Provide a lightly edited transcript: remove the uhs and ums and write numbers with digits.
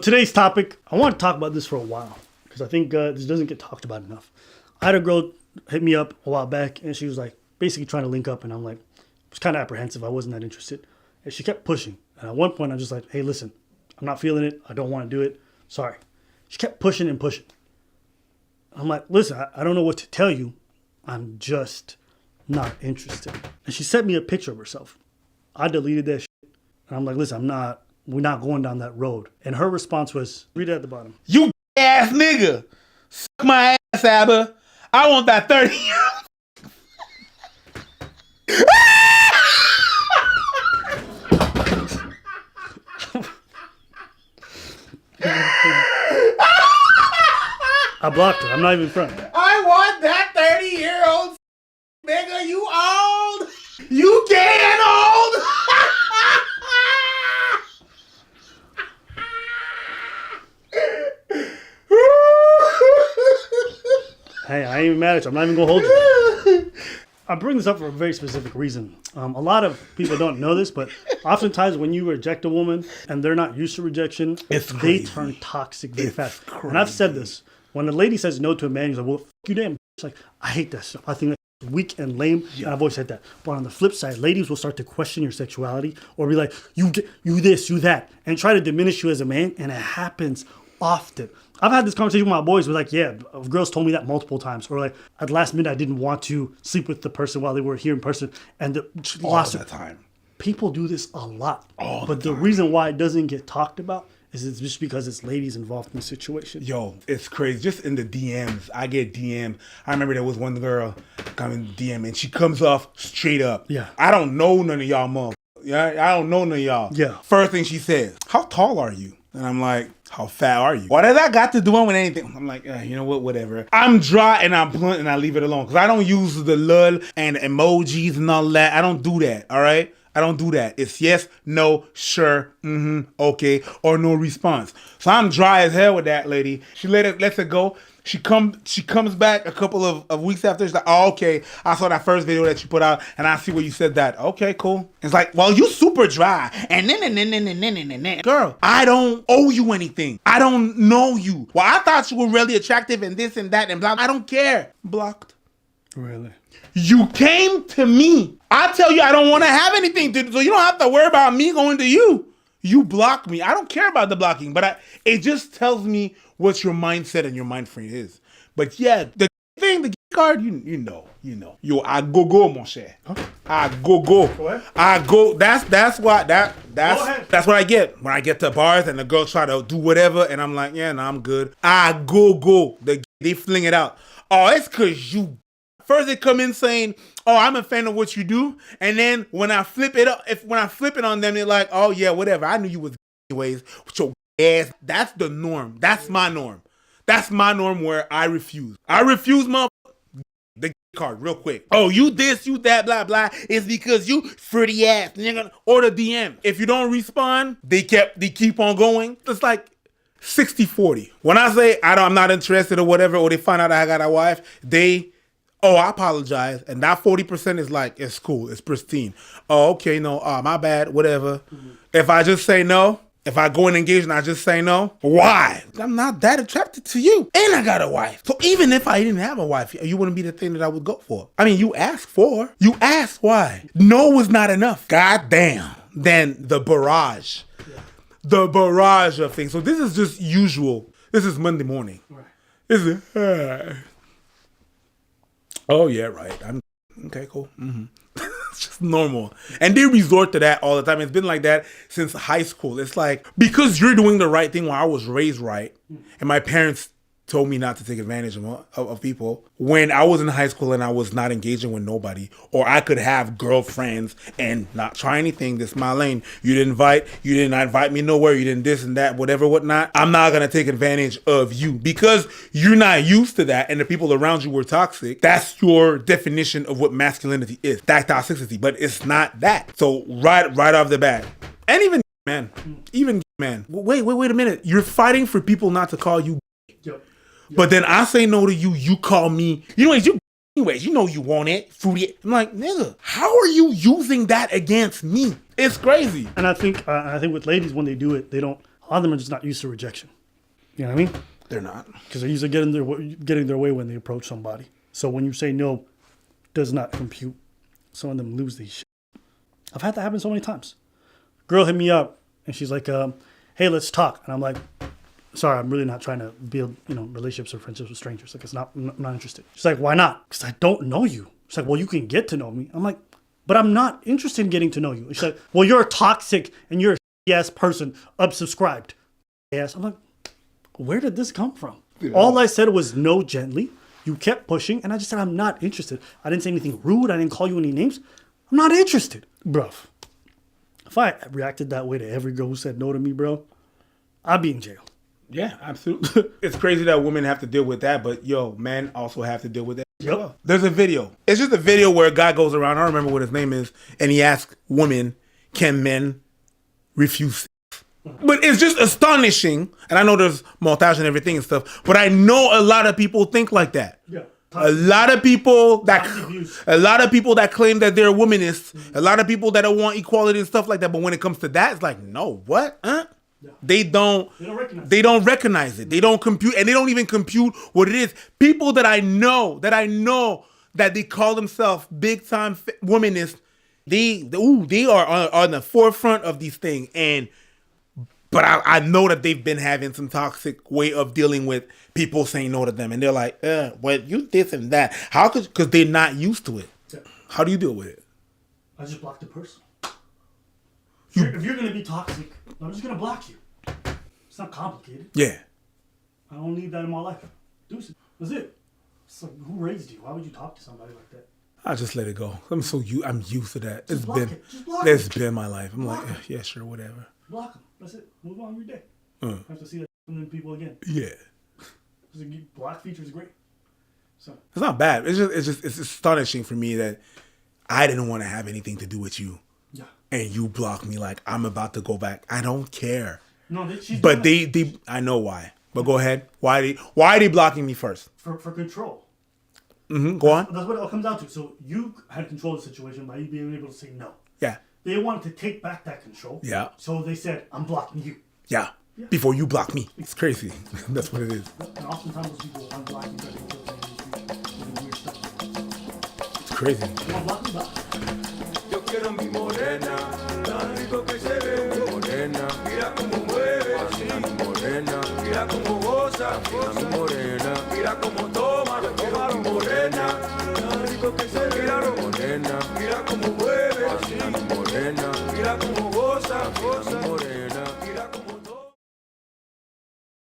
today's topic, I want to talk about this for a while because I think this doesn't get talked about enough. I had a girl hit me up a while back and she was like basically trying to link up, and I'm like, I was kind of apprehensive. I wasn't that interested. And she kept pushing. And at one point I'm just like, hey, listen, I'm not feeling it. I don't want to do it. Sorry. She kept pushing and pushing. I'm like, listen, I don't know what to tell you. I'm just not interested. And she sent me a picture of herself. I deleted that shit. And I'm like, listen, we're not going down that road. And her response was, read it at the bottom. You ass nigga. Suck my ass, Abba. I want that 30. I blocked her. I'm not even front. I want that 30-year-old nigga. You old. You getting old. Hey, I ain't even mad at you. I'm not even going to hold you. I bring this up for a very specific reason. A lot of people don't know this, but oftentimes when you reject a woman and they're not used to rejection, they turn toxic very fast. And I've said this. When a lady says no to a man, he's like, well, f*** you damn bitch. Like, I hate that stuff. I think that's weak and lame, and I've always said that. But on the flip side, ladies will start to question your sexuality or be like, you this, you that, and try to diminish you as a man, and it happens often. I've had this conversation with my boys. We're like, yeah, girls told me that multiple times. Or like, at the last minute, I didn't want to sleep with the person while they were here in person. And all the time. People do this a lot. But the reason why it doesn't get talked about is it's just because it's ladies involved in the situation. Yo, it's crazy. Just in the DMs, I get DMs. I remember there was one girl coming DM and she comes off straight up. Yeah. I don't know none of y'all, mom. Yeah, I don't know none of y'all. Yeah. First thing she says, how tall are you? And I'm like, how fat are you? What does that got to do with anything? I'm like, you know what, whatever. I'm dry and I'm blunt and I leave it alone. Because I don't use the lol and emojis and all that. I don't do that, all right? I don't do that. It's yes, no, sure, okay, or no response. So I'm dry as hell with that lady. She lets it go. She comes back a couple of weeks after. She's like, oh, okay, I saw that first video that you put out, and I see where you said that. Okay, cool. It's like, well, you super dry. And then. Girl, I don't owe you anything. I don't know you. Well, I thought you were really attractive and this and that and blah. I don't care. Blocked. Really? You came to me. I tell you I don't want to have anything to do, so you don't have to worry about me going to you. You block me. I don't care about the blocking, but it just tells me what your mindset and your mind frame is. But yeah, the thing, the card, you know. Yo, I go, mon cher. Huh? I go. What? I go. That's what I get when I get to bars and the girls try to do whatever, and I'm like, yeah, no, I'm good. I go. They fling it out. Oh, it's cause you. First they come in saying, oh, I'm a fan of what you do. And then when I flip it on them, they're like, oh yeah, whatever. I knew you was anyways with your ass. That's the norm. That's my norm. That's my norm where I refuse. I refuse the card real quick. Oh, you this, you that, blah, blah. It's because you fruity ass nigga. Or the DM. If you don't respond, they keep on going. It's like 60-40. When I say I'm not interested or whatever, or they find out I got a wife, I apologize. And that 40% is like, it's cool. It's pristine. Oh, okay, no. My bad. Whatever. Mm-hmm. If I just say no, if I go and engage and I just say no, why? I'm not that attracted to you. And I got a wife. So even if I didn't have a wife, you wouldn't be the thing that I would go for. I mean, you asked why. No was not enough. God damn. Then the barrage. Yeah. The barrage of things. So this is just usual. This is Monday morning. Right. This is... Oh, yeah, right. Okay, cool. Mm-hmm. It's just normal. And they resort to that all the time. It's been like that since high school. It's like, because you're doing the right thing while I was raised right, and my parents told me not to take advantage of people. When I was in high school and I was not engaging with nobody, or I could have girlfriends and not try anything, this is my lane. You didn't invite me nowhere, you didn't this and that, whatever, whatnot. I'm not going to take advantage of you because you're not used to that and the people around you were toxic. That's your definition of what masculinity is, that toxicity, but it's not that. So right off the bat, and even man, wait a minute. You're fighting for people not to call you. Yep. But then I say no to you, you call me. Anyways, you know you want it. Fruity. I'm like, nigga, how are you using that against me? It's crazy. And I think with ladies, when they do it, they don't, A lot of them are just not used to rejection. You know what I mean? They're not. Because they're usually getting their way when they approach somebody. So when you say no, does not compute. Some of them lose these shit. I've had that happen so many times. Girl hit me up and she's like, hey, let's talk. And I'm like, sorry, I'm really not trying to build, relationships or friendships with strangers. Like, I'm not interested. She's like, why not? Because I don't know you. She's like, well, you can get to know me. I'm like, but I'm not interested in getting to know you. She's like, well, you're toxic and you're a ass person, unsubscribed. Ass. I'm like, where did this come from? Yeah. All I said was no gently. You kept pushing, and I just said, I'm not interested. I didn't say anything rude. I didn't call you any names. I'm not interested. Bruh, if I reacted that way to every girl who said no to me, bro, I'd be in jail. Yeah, absolutely. It's crazy that women have to deal with that, but men also have to deal with that. Yep. Well. There's a video. It's just a video where a guy goes around, I don't remember what his name is, and he asks women, can men refuse sex? But it's just astonishing, and I know there's montage and everything and stuff, but I know a lot of people think like that. Yeah. A lot of people that claim that they're womanists, a lot of people that don't want equality and stuff like that, but when it comes to that, it's like, no, what? Huh? Yeah. They don't recognize it. They don't compute, and they don't even compute what it is. People that I know that they call themselves big time womanists, they are on the forefront of these things, but I know that they've been having some toxic way of dealing with people saying no to them, and they're like, well, you this and that. How could? Because they're not used to it. Yeah. How do you deal with it? I just block the person. If you're gonna be toxic, I'm just gonna block you. It's not complicated. Yeah. I don't need that in my life. Deuce. That's it. It's like, who raised you? Why would you talk to somebody like that? I just let it go. I'm used to that. It's been my life. I'm like, yeah, sure, whatever. Block them. That's it. Move on every day. Have to see that from them people again. Yeah. The block feature is great. So it's not bad. It's astonishing for me that I didn't want to have anything to do with you. Yeah. And you blocked me like I'm about to go back. I don't care. No, they I know why. But go ahead. Why are they blocking me first? For control. Mm-hmm. Go on. That's what it all comes down to. So you had control of the situation by you being able to say no. Yeah. They wanted to take back that control. Yeah. So they said, I'm blocking you. Yeah. Before you block me. It's crazy. That's what it is. And oftentimes those people unblock you because they weird stuff. It's crazy. You want to block me? Block. Yo quiero mi morena, tan rico que se ve, morena, mira como mueve, así, morena, mira como goza, mi morena, mira como toma, toma mi morena, tan rico que se ve, morena, mira como mueve, así, morena, mira como goza, goza.